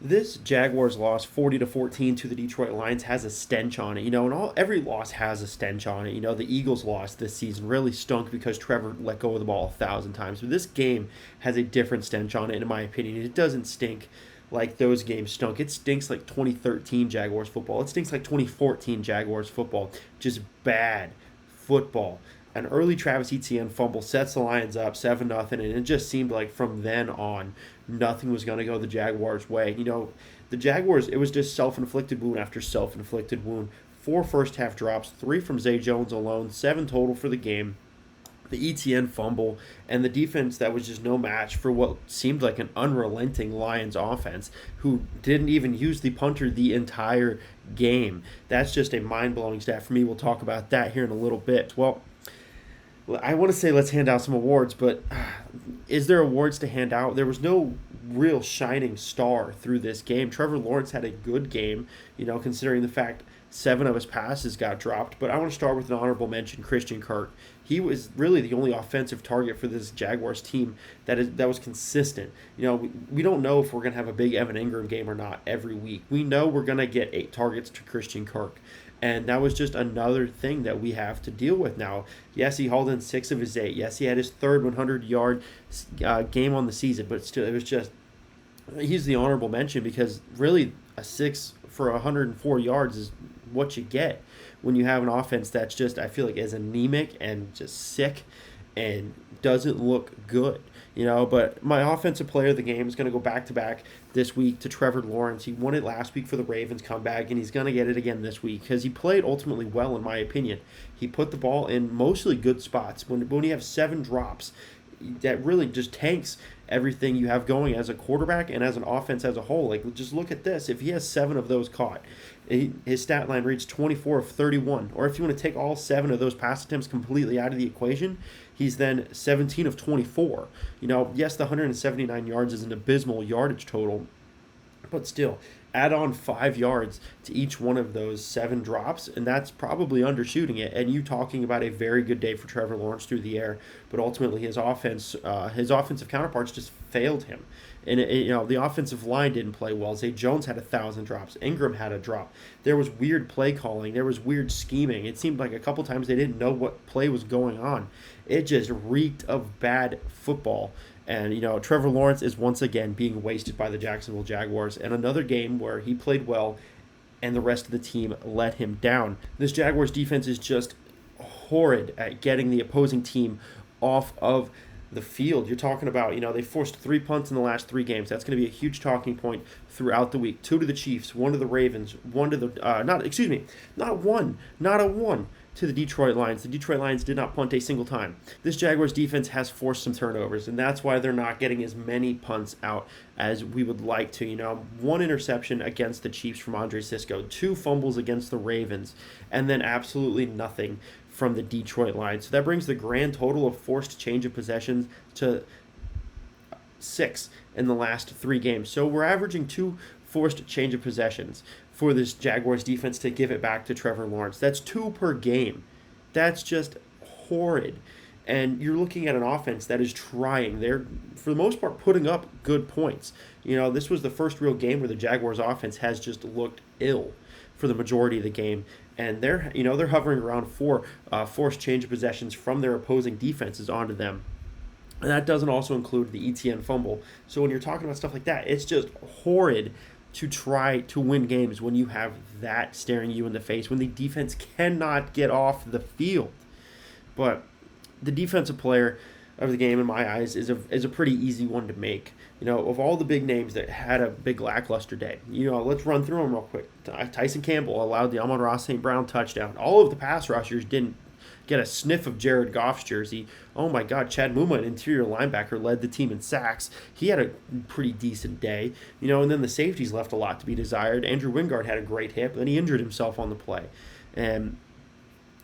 This Jaguars loss, 40-14 to the Detroit Lions, has a stench on it. And every loss has a stench on it. The Eagles' loss this season really stunk because Trevor let go of the ball 1,000 times. But this game has a different stench on it, in my opinion. It doesn't stink like those games stunk. It stinks like 2013 Jaguars football. It stinks like 2014 Jaguars football. Just bad football. An early Travis Etienne fumble sets the Lions up 7-0, and it just seemed like from then on, nothing was going to go the Jaguars' way. The Jaguars, it was just self-inflicted wound after self-inflicted wound. 4 first-half drops, 3 from Zay Jones alone, 7 total for the game. The ETN fumble, and the defense that was just no match for what seemed like an unrelenting Lions offense, who didn't even use the punter the entire game. That's just a mind-blowing stat for me. We'll talk about that here in a little bit. Well, I want to say let's hand out some awards, but is there awards to hand out? There was no real shining star through this game. Trevor Lawrence had a good game, considering the fact 7 of his passes got dropped. But I want to start with an honorable mention, Christian Kirk. He was really the only offensive target for this Jaguars team that was consistent. We don't know if we're going to have a big Evan Ingram game or not every week. We know we're going to get 8 targets to Christian Kirk. And that was just another thing that we have to deal with now. Yes, he hauled in 6 of his 8. Yes, he had his third 100-yard game on the season. But still, it was just, he's the honorable mention because really a 6 for 104 yards is what you get when you have an offense that's just, I feel like, is anemic and just sick and doesn't look good. But my offensive player of the game is going to go back-to-back this week to Trevor Lawrence. He won it last week for the Ravens comeback, and he's going to get it again this week because he played ultimately well, in my opinion. He put the ball in mostly good spots. When you have 7 drops, that really just tanks everything you have going as a quarterback and as an offense as a whole. Like, just look at this. If he has 7 of those caught, his stat line reads 24 of 31. Or if you want to take all 7 of those pass attempts completely out of the equation, he's then 17 of 24. Yes, the 179 yards is an abysmal yardage total, but still, add on 5 yards to each one of those 7 drops, and that's probably undershooting it. And you talking about a very good day for Trevor Lawrence through the air, but ultimately his offensive counterparts just failed him. And the offensive line didn't play well. Zay Jones had 1,000 drops. Ingram had a drop. There was weird play calling. There was weird scheming. It seemed like a couple times they didn't know what play was going on. It just reeked of bad football. And, Trevor Lawrence is once again being wasted by the Jacksonville Jaguars. And another game where he played well and the rest of the team let him down. This Jaguars defense is just horrid at getting the opposing team off of the field. You're talking about, they forced 3 punts in the last 3 games. That's going to be a huge talking point throughout the week. 2 to the Chiefs, 1 to the Ravens, 1 to the, not a 1 to the Detroit Lions. The Detroit Lions did not punt a single time. This Jaguars defense has forced some turnovers, and that's why they're not getting as many punts out as we would like to. 1 interception against the Chiefs from Andre Cisco, 2 fumbles against the Ravens, and then absolutely nothing from the Detroit Lions. So that brings the grand total of forced change of possessions to 6 in the last 3 games. So we're averaging 2 forced change of possessions for this Jaguars defense to give it back to Trevor Lawrence. That's 2 per game. That's just horrid. And you're looking at an offense that is trying. They're, for the most part, putting up good points. This was the first real game where the Jaguars offense has just looked ill for the majority of the game. And they're hovering around 4 forced change of possessions from their opposing defenses onto them. And that doesn't also include the ETN fumble. So when you're talking about stuff like that, it's just horrid to try to win games when you have that staring you in the face, when the defense cannot get off the field. But the defensive player of the game, in my eyes, is a pretty easy one to make. Of all the big names that had a big lackluster day, let's run through them real quick. Tyson Campbell allowed the Amon-Ra St. Brown touchdown. All of the pass rushers didn't get a sniff of Jared Goff's jersey. Oh my God, Chad Muma, an interior linebacker, led the team in sacks. He had a pretty decent day. And then the safeties left a lot to be desired. Andrew Wingard had a great hit, but then he injured himself on the play. And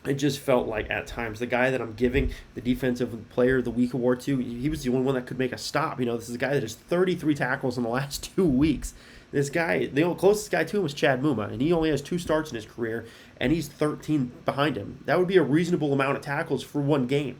it just felt like at times the guy that I'm giving the Defensive Player of the Week award to, he was the only one that could make a stop. This is a guy that has 33 tackles in the last 2 weeks. This guy, the closest guy to him was Chad Muma, and he only has 2 starts in his career, and he's 13 behind him. That would be a reasonable amount of tackles for one game.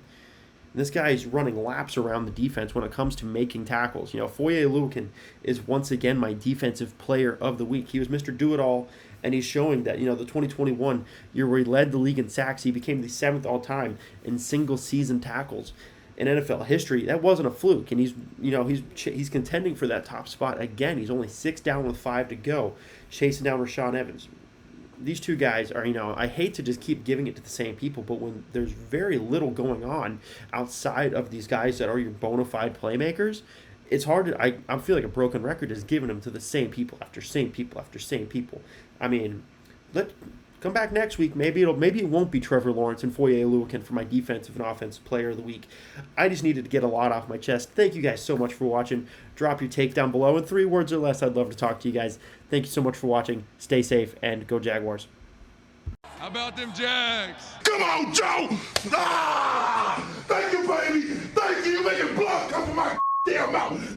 And this guy is running laps around the defense when it comes to making tackles. Foye Oluokun is once again my defensive player of the week. He was Mr. Do-It-All, and he's showing that, the 2021 year where he led the league in sacks, he became the 7th all-time in single-season tackles in NFL history. That wasn't a fluke, and he's contending for that top spot again. He's only 6 down with 5 to go, chasing down Rashaan Evans. These two guys are, I hate to just keep giving it to the same people, but when there's very little going on outside of these guys that are your bona fide playmakers, it's hard to, I feel like a broken record is giving them to the same people after same people after same people. I mean, come back next week. Maybe it won't be Trevor Lawrence and Foye Oluokun for my defensive and offensive player of the week. I just needed to get a lot off my chest. Thank you guys so much for watching. Drop your take down below in 3 words or less. I'd love to talk to you guys. Thank you so much for watching. Stay safe and go Jaguars. How about them Jags? Come on, Joe! Ah! Thank you, baby! Thank you! You making blood come from my damn mouth!